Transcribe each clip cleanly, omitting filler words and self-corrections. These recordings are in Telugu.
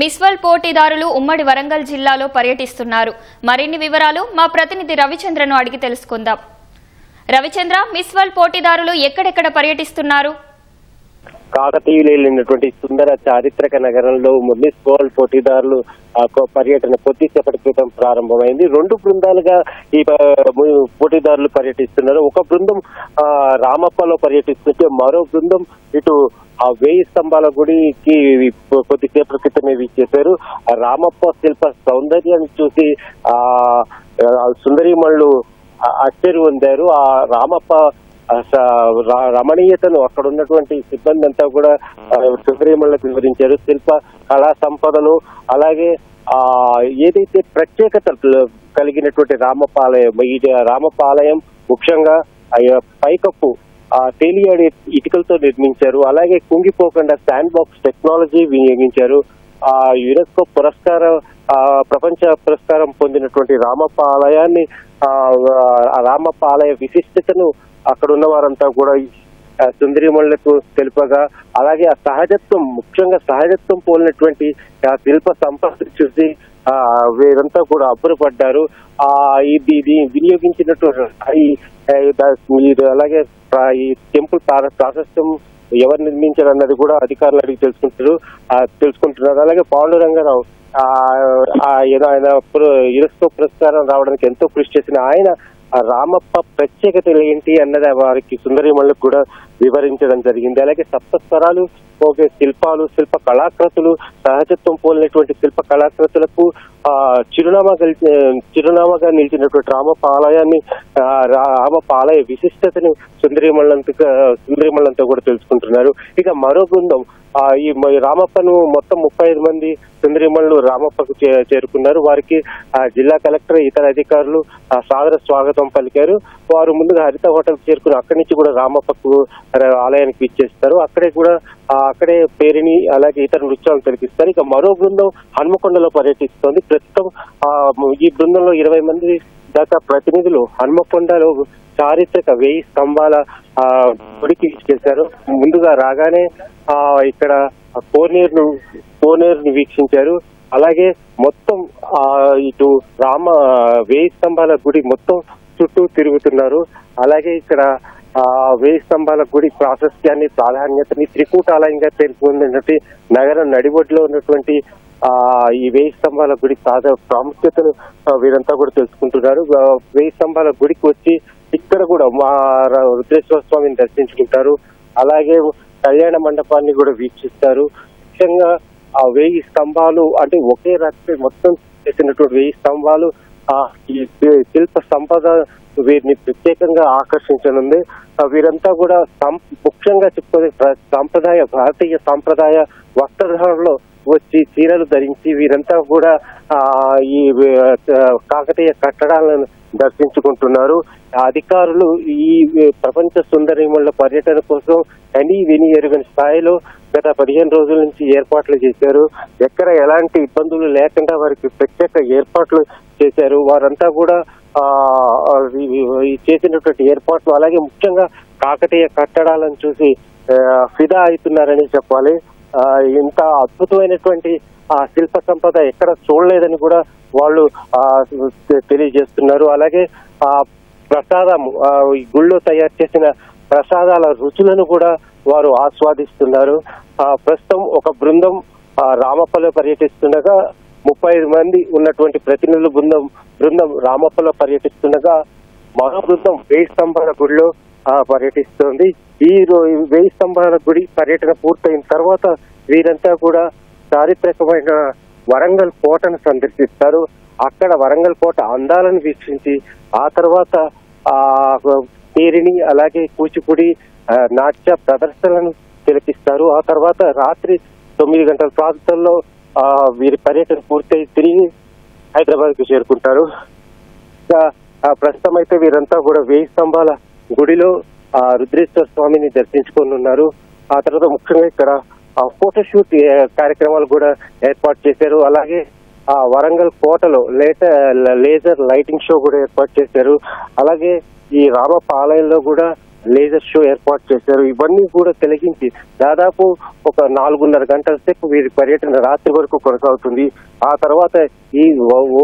మిస్ వరల్డ్ పోటీదారులు ఉమ్మడి వరంగల్ జిల్లాలో పర్యటిస్తున్నారు. మరిన్ని వివరాలు మా ప్రతినిధి రవిచంద్రను అడిగి తెలుసుకుందాం. రవిచంద్ర, మిస్ వరల్డ్ పోటీదారులు ఎక్కడెక్కడ పర్యటిస్తున్నారు? కాకతీయులైనటువంటి సుందర చారిత్రక నగరంలో మిస్ వరల్డ్ పోటీదారులు పర్యటన కొద్దిసేపటి క్రితం ప్రారంభమైంది. 2 బృందాలుగా ఈ పోటీదారులు పర్యటిస్తున్నారు. ఒక బృందం రామప్పలో పర్యటిస్తుంటే మరో బృందం ఇటు ఆ 1000 స్తంభాల గుడికి కొద్దిసేపటి క్రితమే వీచేశారు. రామప్ప శిల్ప సౌందర్యాన్ని చూసి సుందరీమణులు ఆశ్చర్యం పొందారు. ఆ రామప్ప రమణీయతను అక్కడ ఉన్నటువంటి సిబ్బంది అంతా కూడా సుందరీమణులకు వివరించారు. శిల్ప కళా సంపదను, అలాగే ఏదైతే ప్రత్యేకత కలిగినటువంటి రామపాలయం ముఖ్యంగా పైకప్పు తేలియాడి ఇటుకలతో నిర్మించారు. అలాగే కుంగిపోకుండా శాండ్ బాక్స్ టెక్నాలజీ వినియోగించారు. యునెస్కో ప్రపంచ పురస్కారం పొందినటువంటి రామప్ప ఆలయ విశిష్టతను అక్కడ ఉన్న వారంతా కూడా సుందరీమణులకు తెలుపగా, అలాగే ఆ సహజత్వం, ముఖ్యంగా సహజత్వం పోలినటువంటి ఆ శిల్ప సంపద చూసి వీరంతా కూడా అబ్బురపడ్డారు. ఇది వినియోగించినటువంటి అలాగే ఈ టెంపుల్ ప్రాశస్త్యం ఎవరు నిర్మించారు అన్నది కూడా అధికారులు అడిగి తెలుసుకుంటున్నారు. అలాగే పాండురంగారావు ఆయన యునెస్కో పురస్కారం రావడానికి ఎంతో కృషి చేసిన ఆయన రామప్ప ప్రత్యేకతలు ఏంటి అన్నది వారికి సుందరీమణులకు కూడా వివరించడం జరిగింది. అలాగే సప్తస్వరాలు, శిల్పాలు, శిల్ప కళాకృతులు, సహజత్వం పోలినటువంటి శిల్ప కళాకృతులకు చిరునామాగా నిలిచినటువంటి రామప్ప ఆలయ విశిష్టతను సుందరీమణులంతా కూడా తెలుసుకుంటున్నారు. ఇక మరో బృందం ఈ రామప్పను మొత్తం 35 మంది సుందరీమణులు రామప్పకు చేరుకున్నారు. వారికి జిల్లా కలెక్టర్, ఇతర అధికారులు సాదర స్వాగతం పలికారు. వారు ముందుగా హరిత హోటల్ చేరుకుని అక్కడి నుంచి కూడా రామప్పకు ఆలయానికి ఇచ్చేస్తారు. అక్కడే పేరిని, అలాగే ఇతర నృత్యాలను తిలకిస్తారు. ఇక మరో బృందం హన్మకొండలో పర్యటిస్తోంది. ప్రస్తుతం ఈ బృందంలో 20 మంది దాకా ప్రతినిధులు హన్మకొండలో చారిత్రక 1000 స్తంభాల గుడికి చేశారు. ముందుగా రాగానే ఇక్కడ కోనేరును వీక్షించారు. అలాగే మొత్తం ఇటు 1000 స్తంభాల గుడి మొత్తం చుట్టూ తిరుగుతున్నారు. అలాగే ఇక్కడ 1000 స్తంభాల గుడి ప్రాశస్త్యాన్ని, ప్రాధాన్యతని, త్రికూటాలయంగా పేర్కొన్నటువంటి నగరం నడిబొడ్డులో ఉన్నటువంటి ఈ 1000 స్తంభాల గుడి ప్రాముఖ్యతను వీరంతా కూడా తెలుసుకుంటున్నారు. 1000 స్తంభాల గుడికి వచ్చి ఇక్కడ కూడా మా రుద్రేశ్వర స్వామిని దర్శించుకుంటారు. అలాగే కళ్యాణ మండపాన్ని కూడా వీక్షిస్తారు. ముఖ్యంగా ఆ 1000 స్తంభాలు అంటే ఒకే రాత్రి మొత్తం చేసినటువంటి 1000 స్తంభాలు ఈ శిల్ప సంపద వీరిని ప్రత్యేకంగా ఆకర్షించనుంది. వీరంతా కూడా ముఖ్యంగా చెప్పుకునే భారతీయ సాంప్రదాయ వస్త్రధారణలో వచ్చి చీరలు ధరించి వీరంతా కూడా ఈ కాకతీయ కట్టడాలను దర్శించుకుంటున్నారు. అధికారులు ఈ ప్రపంచ సుందరీమణుల పర్యటన కోసం విని ఎరుగని స్థాయిలో గత 15 రోజుల నుంచి ఏర్పాట్లు చేశారు. ఎక్కడ ఎలాంటి ఇబ్బందులు లేకుండా వారికి ప్రత్యేక ఏర్పాట్లు చేశారు. వారంతా కూడా చేసినటువంటి ఏర్పాట్లు, అలాగే ముఖ్యంగా కాకతీయ కట్టడాలను చూసి ఫిదా అవుతున్నారని చెప్పాలి. ఇంత అద్భుతమైనటువంటి శిల్ప సంపద ఎక్కడ చూడలేదని కూడా వాళ్ళు తెలియజేస్తున్నారు. అలాగే ప్రసాదం, ఈ గుళ్ళో తయారు చేసిన ప్రసాదాల రుచులను కూడా వారు ఆస్వాదిస్తున్నారు. ప్రస్తుతం ఒక బృందం రామప్పలో పర్యటిస్తుండగా 35 మంది ఉన్నటువంటి ప్రతినిధుల బృందం రామప్పలో పర్యటిస్తుండగా మరో బృందం 1000 స్తంభాల గుడిలో పర్యటిస్తోంది. ఈ 1000 స్తంభాల గుడి పర్యటన పూర్తయిన తర్వాత వీరంతా కూడా చారిత్రకమైన వరంగల్ కోటను సందర్శిస్తారు. అక్కడ వరంగల్ కోట అందాలను వీక్షించి ఆ తర్వాత పేరిని, అలాగే కూచిపూడి నాట్య ప్రదర్శనలను తిలకిస్తారు. ఆ తర్వాత రాత్రి 9 గంటల ప్రాంతంలో వీరి పర్యటన పూర్తయి తిరిగి హైదరాబాద్ కు చేరుకుంటారు. ప్రస్తుతం అయితే వీరంతా కూడా 1000 స్తంభాల గుడిలో రుద్రేశ్వర స్వామిని దర్శించుకోనున్నారు. ఆ తర్వాత ముఖ్యంగా ఇక్కడ ఫోటోషూట్ కార్యక్రమాలు కూడా ఏర్పాటు చేశారు. అలాగే వరంగల్ కోటలో లేజర్ లైటింగ్ షో కూడా ఏర్పాటు చేశారు. అలాగే ఈ రామప్ప ఆలయంలో కూడా లేజర్ షో ఏర్పాటు చేశారు. ఇవన్నీ కూడా తొలగించి దాదాపు ఒక 4.5 గంటల సేపు వీరి పర్యటన రాత్రి వరకు కొనసాగుతుంది. ఆ తర్వాత ఈ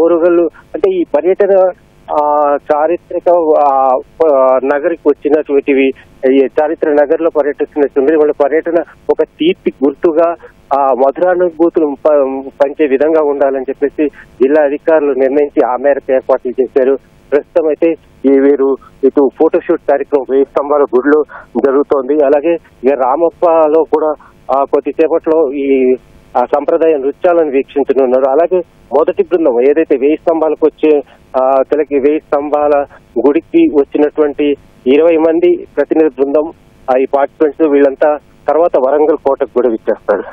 ఓరుగల్లు అంటే ఈ పర్యటన చారిత్రక నగరికి వచ్చినటువంటివి చారిత్రక నగర్ లో పర్యటిస్తున్నట్టుంది. వాళ్ళ పర్యటన ఒక తీపి గుర్తుగా మధురానుభూతులు పంచే విధంగా ఉండాలని చెప్పేసి జిల్లా అధికారులు నిర్ణయించి ఆ మేరకు ఏర్పాట్లు చేశారు. ప్రస్తుతం అయితే వీరు ఇటు ఫోటోషూట్ కార్యక్రమం వేయి స్తంభాల గుడిలో జరుగుతోంది. అలాగే ఇక రామప్పలో కూడా కొద్దిసేపట్లో ఈ సంప్రదాయ నృత్యాలను వీక్షించనున్నారు. అలాగే మొదటి బృందం ఏదైతే వేయి స్తంభాలకు వచ్చే వేయి స్తంభాల గుడికి వచ్చినటువంటి 20 మంది ప్రతినిధి బృందం ఈ పార్టిసిపెంట్స్ వీళ్ళంతా తర్వాత వరంగల్ కోటకు కూడా విచ్చేస్తారు.